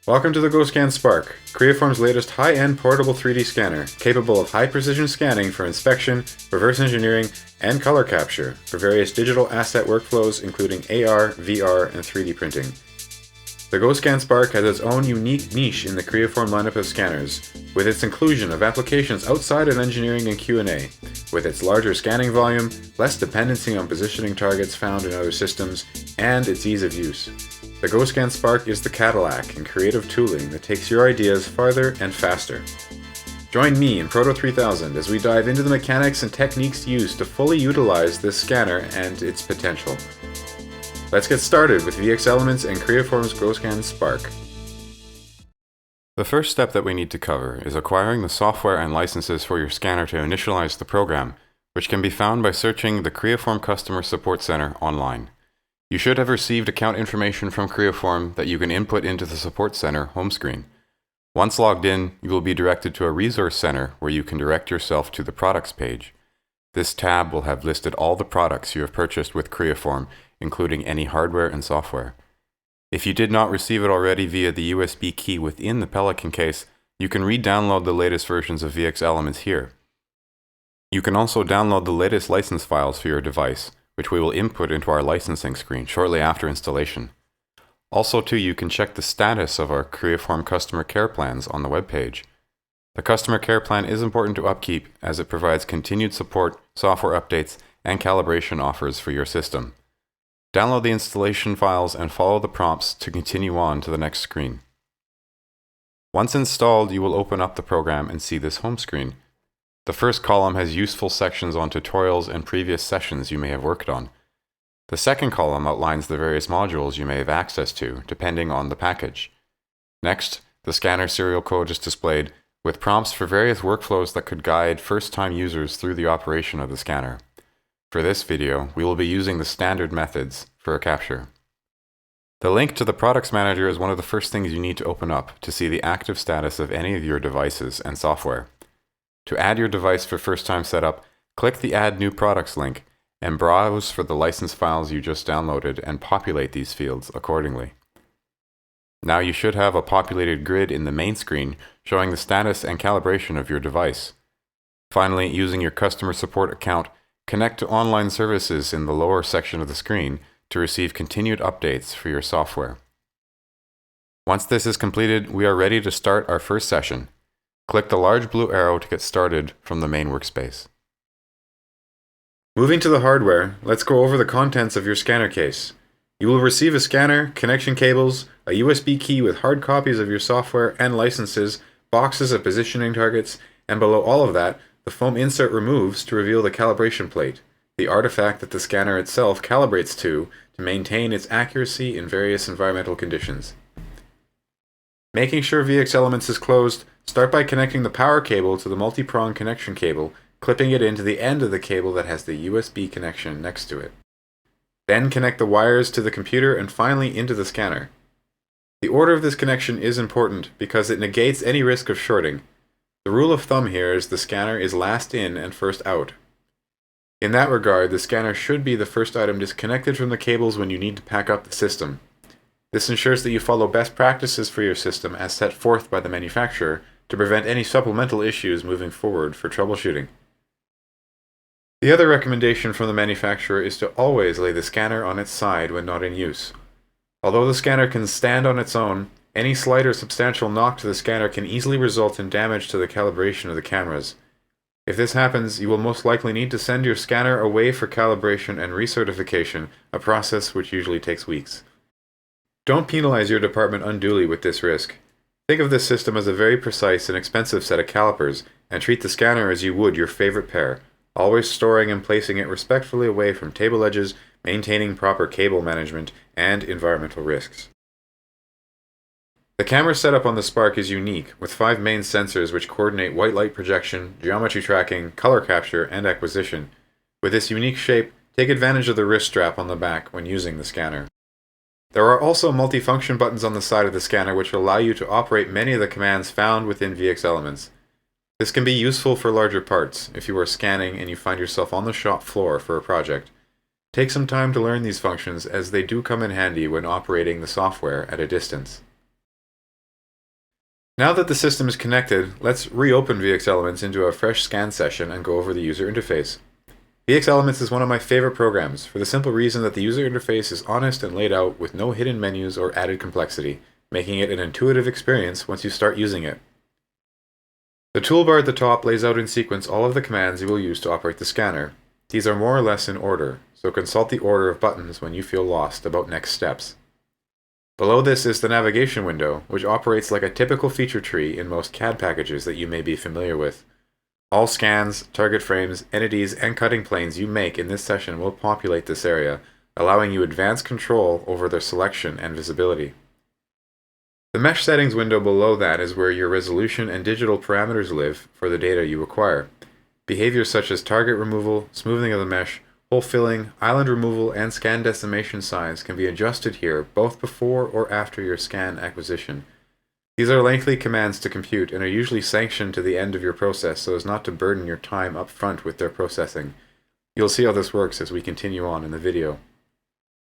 Welcome to the GoScan Spark, Creaform's latest high-end portable 3D scanner, capable of high-precision scanning for inspection, reverse engineering, and color capture for various digital asset workflows including AR, VR, and 3D printing. The GoScan Spark has its own unique niche in the Creaform lineup of scanners, with its inclusion of applications outside of engineering and Q&A, with its larger scanning volume, less dependency on positioning targets found in other systems, and its ease of use. The GoScan Spark is the Cadillac in creative tooling that takes your ideas farther and faster. Join me in Proto 3000 as we dive into the mechanics and techniques used to fully utilize this scanner and its potential. Let's get started with VXelements and Creaform's GoScan Spark. The first step that we need to cover is acquiring the software and licenses for your scanner to initialize the program, which can be found by searching the Creaform Customer Support Center online. You should have received account information from Creaform that you can input into the Support Center home screen. Once logged in, you will be directed to a resource center where you can direct yourself to the products page. This tab will have listed all the products you have purchased with Creaform, including any hardware and software. If you did not receive it already via the USB key within the Pelican case, you can re-download the latest versions of VXelements here. You can also download the latest license files for your device, which we will input into our licensing screen shortly after installation. Also too, you can check the status of our Creaform customer care plans on the webpage. The customer care plan is important to upkeep as it provides continued support, software updates, and calibration offers for your system. Download the installation files and follow the prompts to continue on to the next screen. Once installed, you will open up the program and see this home screen. The first column has useful sections on tutorials and previous sessions you may have worked on. The second column outlines the various modules you may have access to, depending on the package. Next, the scanner serial code is displayed, with prompts for various workflows that could guide first-time users through the operation of the scanner. For this video, we will be using the standard methods for a capture. The link to the Products Manager is one of the first things you need to open up to see the active status of any of your devices and software. To add your device for first-time setup, click the Add New Products link and browse for the license files you just downloaded and populate these fields accordingly. Now you should have a populated grid in the main screen showing the status and calibration of your device. Finally, using your customer support account, connect to online services in the lower section of the screen to receive continued updates for your software. Once this is completed, we are ready to start our first session. Click the large blue arrow to get started from the main workspace. Moving to the hardware, let's go over the contents of your scanner case. You will receive a scanner, connection cables, a USB key with hard copies of your software and licenses, boxes of positioning targets, and below all of that, the foam insert removes to reveal the calibration plate, the artifact that the scanner itself calibrates to maintain its accuracy in various environmental conditions. Making sure VXelements is closed, start by connecting the power cable to the multi-prong connection cable, clipping it into the end of the cable that has the USB connection next to it. Then connect the wires to the computer and finally into the scanner. The order of this connection is important because it negates any risk of shorting. The rule of thumb here is the scanner is last in and first out. In that regard, the scanner should be the first item disconnected from the cables when you need to pack up the system. This ensures that you follow best practices for your system as set forth by the manufacturer to prevent any supplemental issues moving forward for troubleshooting. The other recommendation from the manufacturer is to always lay the scanner on its side when not in use. Although the scanner can stand on its own, any slight or substantial knock to the scanner can easily result in damage to the calibration of the cameras. If this happens, you will most likely need to send your scanner away for calibration and recertification, a process which usually takes weeks. Don't penalize your department unduly with this risk. Think of this system as a very precise and expensive set of calipers, and treat the scanner as you would your favorite pair, always storing and placing it respectfully away from table edges, maintaining proper cable management, and environmental risks. The camera setup on the Spark is unique, with 5 main sensors which coordinate white light projection, geometry tracking, color capture, and acquisition. With this unique shape, take advantage of the wrist strap on the back when using the scanner. There are also multifunction buttons on the side of the scanner which allow you to operate many of the commands found within VXelements. This can be useful for larger parts if you are scanning and you find yourself on the shop floor for a project. Take some time to learn these functions as they do come in handy when operating the software at a distance. Now that the system is connected, let's reopen VXelements into a fresh scan session and go over the user interface. VXelements is one of my favorite programs for the simple reason that the user interface is honest and laid out with no hidden menus or added complexity, making it an intuitive experience once you start using it. The toolbar at the top lays out in sequence all of the commands you will use to operate the scanner. These are more or less in order, so consult the order of buttons when you feel lost about next steps. Below this is the navigation window, which operates like a typical feature tree in most CAD packages that you may be familiar with. All scans, target frames, entities, and cutting planes you make in this session will populate this area, allowing you advanced control over their selection and visibility. The mesh settings window below that is where your resolution and digital parameters live for the data you acquire. Behaviors such as target removal, smoothing of the mesh, hole filling, island removal, and scan decimation size can be adjusted here both before or after your scan acquisition. These are lengthy commands to compute and are usually sanctioned to the end of your process so as not to burden your time up front with their processing. You'll see how this works as we continue on in the video.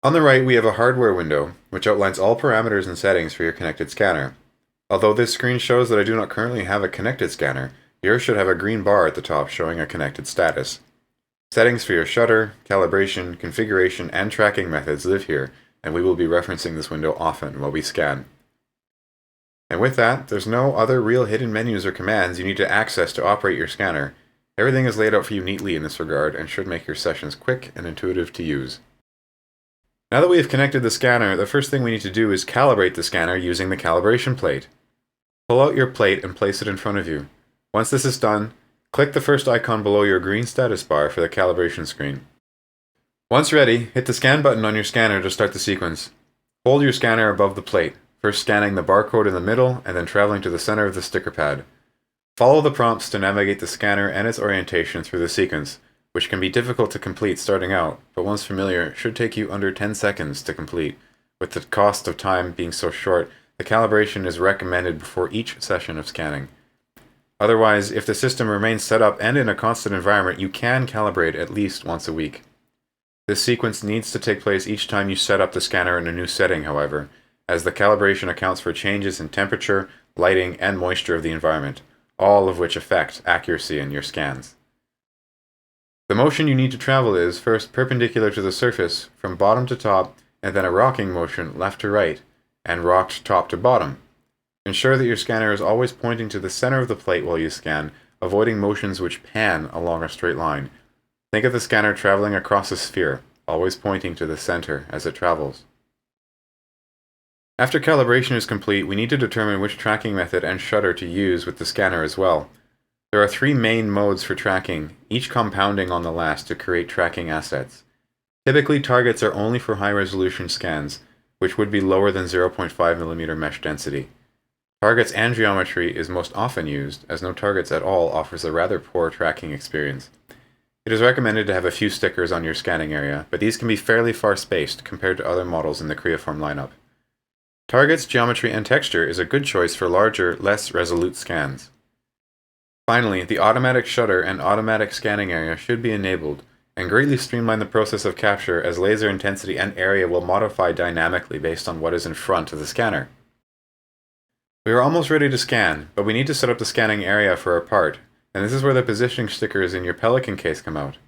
On the right, we have a hardware window, which outlines all parameters and settings for your connected scanner. Although this screen shows that I do not currently have a connected scanner, yours should have a green bar at the top showing a connected status. Settings for your shutter, calibration, configuration, and tracking methods live here, and we will be referencing this window often while we scan. And with that, there's no other real hidden menus or commands you need to access to operate your scanner. Everything is laid out for you neatly in this regard and should make your sessions quick and intuitive to use. Now that we have connected the scanner, the first thing we need to do is calibrate the scanner using the calibration plate. Pull out your plate and place it in front of you. Once this is done, click the first icon below your green status bar for the calibration screen. Once ready, hit the scan button on your scanner to start the sequence. Hold your scanner above the plate, first scanning the barcode in the middle and then traveling to the center of the sticker pad. Follow the prompts to navigate the scanner and its orientation through the sequence, which can be difficult to complete starting out, but once familiar, should take you under 10 seconds to complete. With the cost of time being so short, the calibration is recommended before each session of scanning. Otherwise, if the system remains set up and in a constant environment, you can calibrate at least once a week. This sequence needs to take place each time you set up the scanner in a new setting, however, as the calibration accounts for changes in temperature, lighting, and moisture of the environment, all of which affect accuracy in your scans. The motion you need to travel is first perpendicular to the surface from bottom to top, and then a rocking motion left to right, and rocked top to bottom. Ensure that your scanner is always pointing to the center of the plate while you scan, avoiding motions which pan along a straight line. Think of the scanner traveling across a sphere, always pointing to the center as it travels. After calibration is complete, we need to determine which tracking method and shutter to use with the scanner as well. There are 3 main modes for tracking, each compounding on the last to create tracking assets. Typically, targets are only for high-resolution scans, which would be lower than 0.5mm mesh density. Targets and geometry is most often used, as no targets at all offers a rather poor tracking experience. It is recommended to have a few stickers on your scanning area, but these can be fairly far spaced compared to other models in the Creaform lineup. Targets, geometry, and texture is a good choice for larger, less resolute scans. Finally, the automatic shutter and automatic scanning area should be enabled, and greatly streamline the process of capture as laser intensity and area will modify dynamically based on what is in front of the scanner. We are almost ready to scan, but we need to set up the scanning area for our part, and this is where the positioning stickers in your Pelican case come out.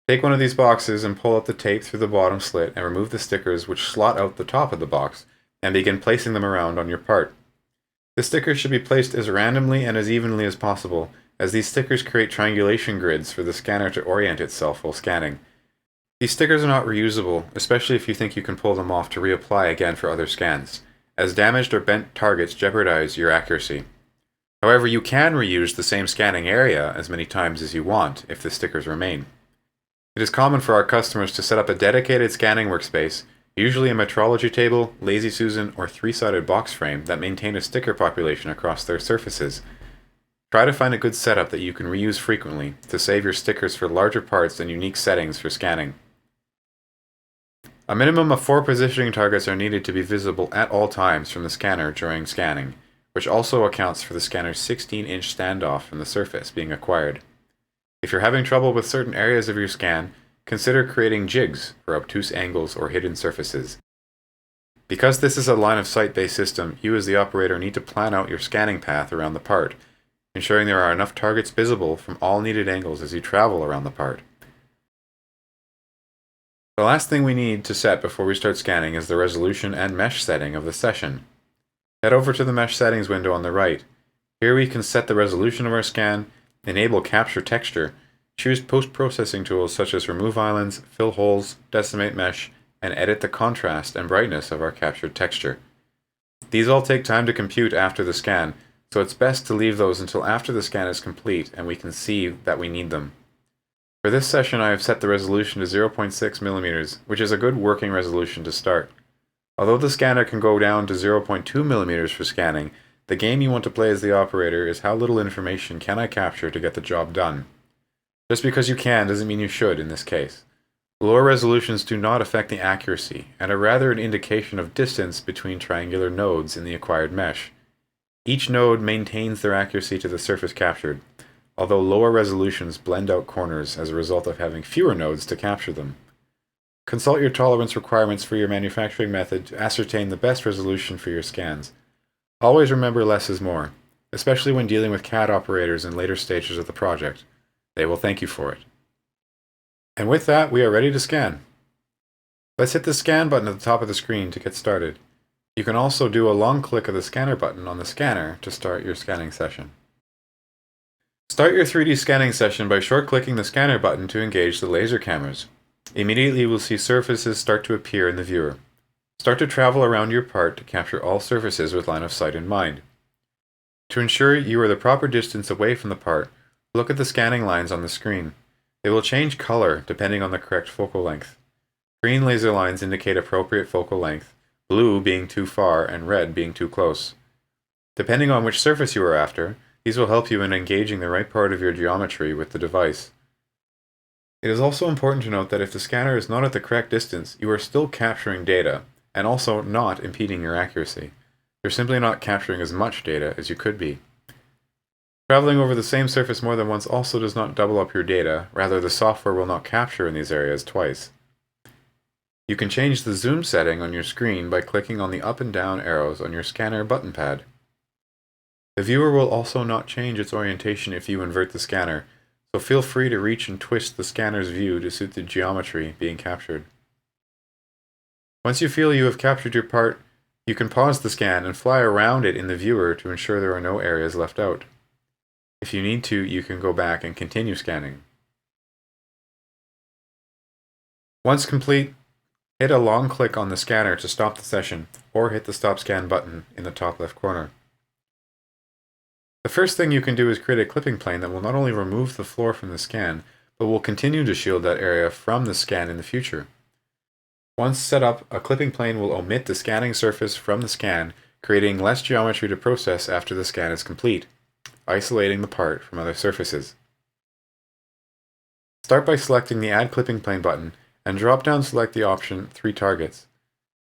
Take one of these boxes and pull out the tape through the bottom slit and remove the stickers which slot out the top of the box, and begin placing them around on your part. The stickers should be placed as randomly and as evenly as possible, as these stickers create triangulation grids for the scanner to orient itself while scanning. These stickers are not reusable, especially if you think you can pull them off to reapply again for other scans, as damaged or bent targets jeopardize your accuracy. However, you can reuse the same scanning area as many times as you want if the stickers remain. It is common for our customers to set up a dedicated scanning workspace, usually a metrology table, Lazy Susan, or 3-sided box frame that maintain a sticker population across their surfaces. Try to find a good setup that you can reuse frequently to save your stickers for larger parts and unique settings for scanning. A minimum of 4 positioning targets are needed to be visible at all times from the scanner during scanning, which also accounts for the scanner's 16-inch standoff from the surface being acquired. If you're having trouble with certain areas of your scan, consider creating jigs for obtuse angles or hidden surfaces. Because this is a line-of-sight based system, you as the operator need to plan out your scanning path around the part, ensuring there are enough targets visible from all needed angles as you travel around the part. The last thing we need to set before we start scanning is the resolution and mesh setting of the session. Head over to the mesh settings window on the right. Here we can set the resolution of our scan, enable capture texture, choose post-processing tools such as remove islands, fill holes, decimate mesh, and edit the contrast and brightness of our captured texture. These all take time to compute after the scan, so it's best to leave those until after the scan is complete and we can see that we need them. For this session I have set the resolution to 0.6mm, which is a good working resolution to start. Although the scanner can go down to 0.2mm for scanning, the game you want to play as the operator is how little information can I capture to get the job done. Just because you can doesn't mean you should in this case. Lower resolutions do not affect the accuracy, and are rather an indication of distance between triangular nodes in the acquired mesh. Each node maintains their accuracy to the surface captured, although lower resolutions blend out corners as a result of having fewer nodes to capture them. Consult your tolerance requirements for your manufacturing method to ascertain the best resolution for your scans. Always remember less is more, especially when dealing with CAD operators in later stages of the project. They will thank you for it. And with that, we are ready to scan. Let's hit the scan button at the top of the screen to get started. You can also do a long click of the scanner button on the scanner to start your scanning session. Start your 3D scanning session by short-clicking the scanner button to engage the laser cameras. Immediately you will see surfaces start to appear in the viewer. Start to travel around your part to capture all surfaces with line of sight in mind. To ensure you are the proper distance away from the part, look at the scanning lines on the screen. They will change color depending on the correct focal length. Green laser lines indicate appropriate focal length, blue being too far and red being too close. Depending on which surface you are after, these will help you in engaging the right part of your geometry with the device. It is also important to note that if the scanner is not at the correct distance, you are still capturing data, and also not impeding your accuracy. You're simply not capturing as much data as you could be. Traveling over the same surface more than once also does not double up your data, rather the software will not capture in these areas twice. You can change the zoom setting on your screen by clicking on the up and down arrows on your scanner button pad. The viewer will also not change its orientation if you invert the scanner, so feel free to reach and twist the scanner's view to suit the geometry being captured. Once you feel you have captured your part, you can pause the scan and fly around it in the viewer to ensure there are no areas left out. If you need to, you can go back and continue scanning. Once complete, hit a long click on the scanner to stop the session, or hit the Stop Scan button in the top left corner. The first thing you can do is create a clipping plane that will not only remove the floor from the scan, but will continue to shield that area from the scan in the future. Once set up, a clipping plane will omit the scanning surface from the scan, creating less geometry to process after the scan is complete, isolating the part from other surfaces. Start by selecting the Add Clipping Plane button, and drop down select the option 3 Targets.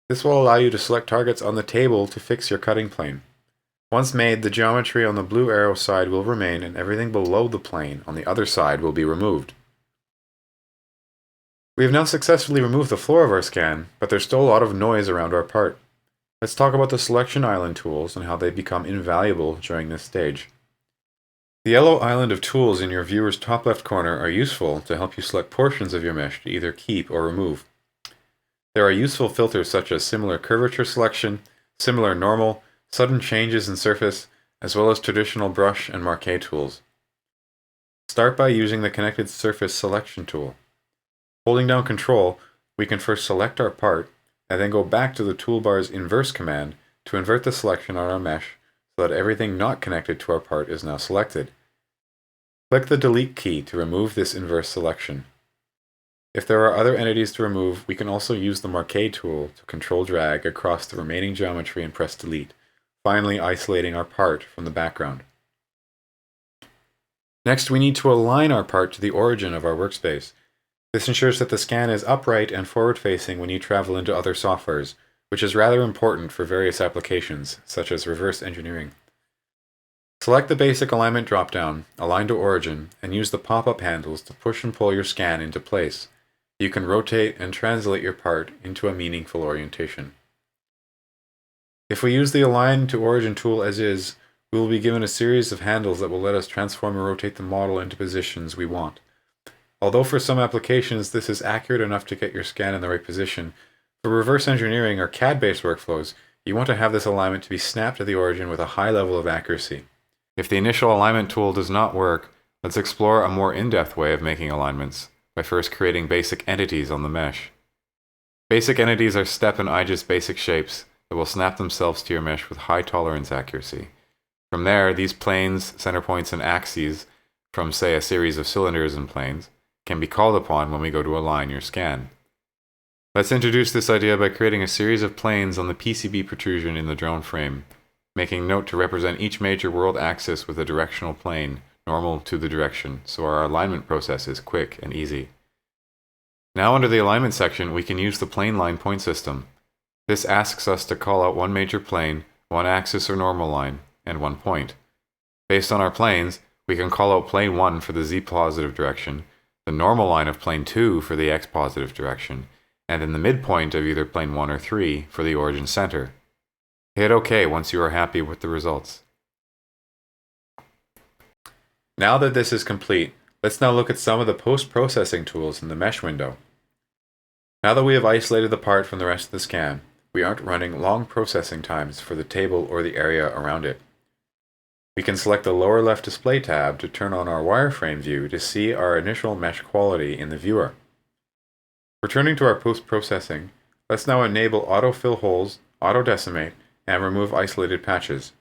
This will allow you to select targets on the table to fix your cutting plane. Once made, the geometry on the blue arrow side will remain and everything below the plane on the other side will be removed. We have now successfully removed the floor of our scan, but there's still a lot of noise around our part. Let's talk about the selection island tools and how they become invaluable during this stage. The yellow island of tools in your viewer's top left corner are useful to help you select portions of your mesh to either keep or remove. There are useful filters such as similar curvature selection, similar normal, sudden changes in surface, as well as traditional brush and marquee tools. Start by using the Connected Surface Selection tool. Holding down Control, we can first select our part, and then go back to the toolbar's Inverse command to invert the selection on our mesh so that everything not connected to our part is now selected. Click the Delete key to remove this inverse selection. If there are other entities to remove, we can also use the Marquee tool to control drag across the remaining geometry and press Delete, finally isolating our part from the background. Next, we need to align our part to the origin of our workspace. This ensures that the scan is upright and forward-facing when you travel into other softwares, which is rather important for various applications, such as reverse engineering. Select the Basic Alignment drop-down, Align to Origin, and use the pop-up handles to push and pull your scan into place. You can rotate and translate your part into a meaningful orientation. If we use the Align to Origin tool as is, we will be given a series of handles that will let us transform and rotate the model into positions we want. Although for some applications this is accurate enough to get your scan in the right position, for reverse engineering or CAD-based workflows, you want to have this alignment to be snapped to the origin with a high level of accuracy. If the initial alignment tool does not work, let's explore a more in-depth way of making alignments, by first creating basic entities on the mesh. Basic entities are step and IGES basic shapes that will snap themselves to your mesh with high tolerance accuracy. From there, these planes, center points, and axes, from say a series of cylinders and planes, can be called upon when we go to align your scan. Let's introduce this idea by creating a series of planes on the PCB protrusion in the drone frame, making note to represent each major world axis with a directional plane, normal to the direction, so our alignment process is quick and easy. Now under the alignment section, we can use the plane line point system. This asks us to call out one major plane, one axis or normal line, and one point. Based on our planes, we can call out plane 1 for the z positive direction, the normal line of plane 2 for the x positive direction, and in the midpoint of either plane 1 or 3 for the origin center. Hit OK once you are happy with the results. Now that this is complete, let's now look at some of the post-processing tools in the mesh window. Now that we have isolated the part from the rest of the scan, we aren't running long processing times for the table or the area around it. We can select the lower left display tab to turn on our wireframe view to see our initial mesh quality in the viewer. Returning to our post-processing, let's now enable auto-fill holes, auto-decimate, and remove isolated patches.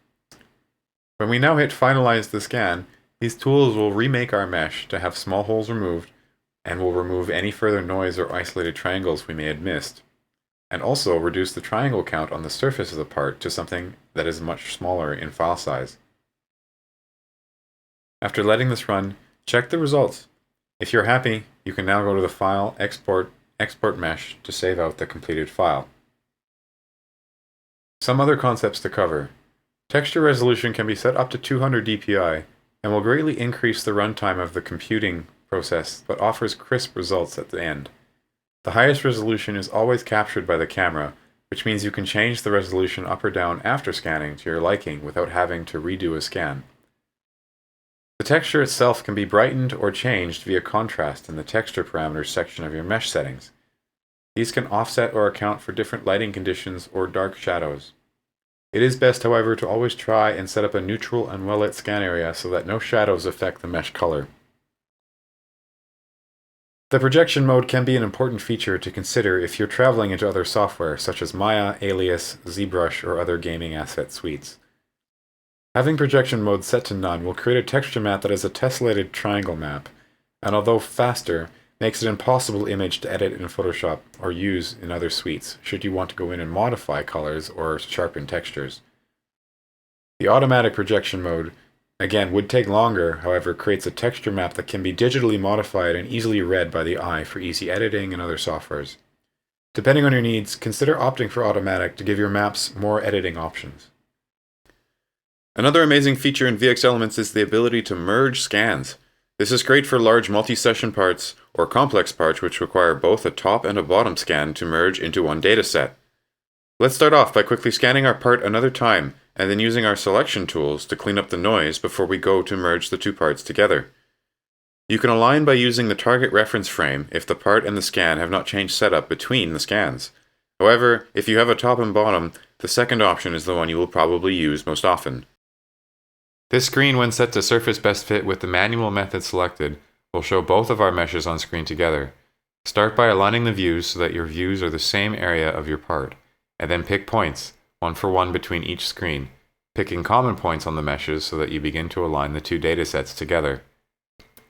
When we now hit Finalize the scan, these tools will remake our mesh to have small holes removed, and will remove any further noise or isolated triangles we may have missed, and also reduce the triangle count on the surface of the part to something that is much smaller in file size. After letting this run, check the results. If you're happy, you can now go to the File, Export Mesh to save out the completed file. Some other concepts to cover. Texture resolution can be set up to 200 dpi and will greatly increase the runtime of the computing process, but offers crisp results at the end. The highest resolution is always captured by the camera, which means you can change the resolution up or down after scanning to your liking without having to redo a scan. The texture itself can be brightened or changed via contrast in the texture parameters section of your mesh settings. These can offset or account for different lighting conditions or dark shadows. It is best, however, to always try and set up a neutral and well-lit scan area so that no shadows affect the mesh color. The projection mode can be an important feature to consider if you're traveling into other software such as Maya, Alias, ZBrush, or other gaming asset suites. Having projection mode set to none will create a texture map that is a tessellated triangle map, and although faster, makes it impossible image to edit in Photoshop or use in other suites should you want to go in and modify colors or sharpen textures. The automatic projection mode, again, would take longer, however, creates a texture map that can be digitally modified and easily read by the eye for easy editing and other softwares. Depending on your needs, consider opting for automatic to give your maps more editing options. Another amazing feature in VXelements is the ability to merge scans. This is great for large multi-session parts or complex parts which require both a top and a bottom scan to merge into one dataset. Let's start off by quickly scanning our part another time and then using our selection tools to clean up the noise before we go to merge the two parts together. You can align by using the target reference frame if the part and the scan have not changed setup between the scans. However, if you have a top and bottom, the second option is the one you will probably use most often. This screen, when set to surface best fit with the manual method selected, will show both of our meshes on screen together. Start by aligning the views so that your views are the same area of your part, and then pick points, one for one between each screen, picking common points on the meshes so that you begin to align the two datasets together.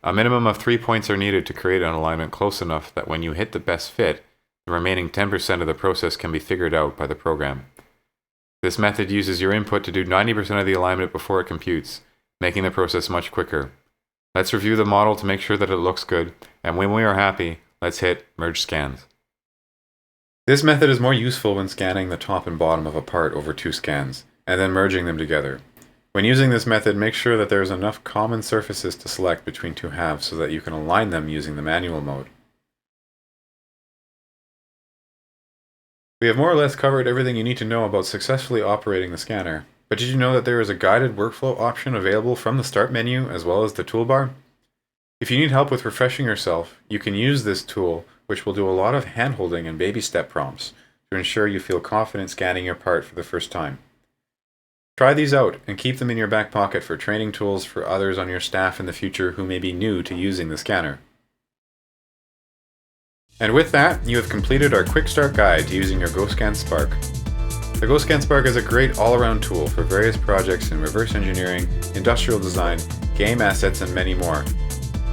A minimum of 3 points are needed to create an alignment close enough that when you hit the best fit, the remaining 10% of the process can be figured out by the program. This method uses your input to do 90% of the alignment before it computes, making the process much quicker. Let's review the model to make sure that it looks good, and when we are happy, let's hit Merge Scans. This method is more useful when scanning the top and bottom of a part over 2 scans, and then merging them together. When using this method, make sure that there is enough common surfaces to select between 2 halves so that you can align them using the manual mode. We have more or less covered everything you need to know about successfully operating the scanner, but did you know that there is a guided workflow option available from the Start menu as well as the toolbar? If you need help with refreshing yourself, you can use this tool, which will do a lot of hand-holding and baby step prompts to ensure you feel confident scanning your part for the first time. Try these out and keep them in your back pocket for training tools for others on your staff in the future who may be new to using the scanner. And with that, you have completed our quick start guide to using your GoScan Spark. The GoScan Spark is a great all-around tool for various projects in reverse engineering, industrial design, game assets, and many more.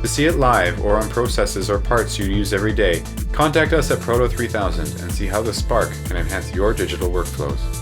To see it live or on processes or parts you use every day, contact us at Proto3000 and see how the Spark can enhance your digital workflows.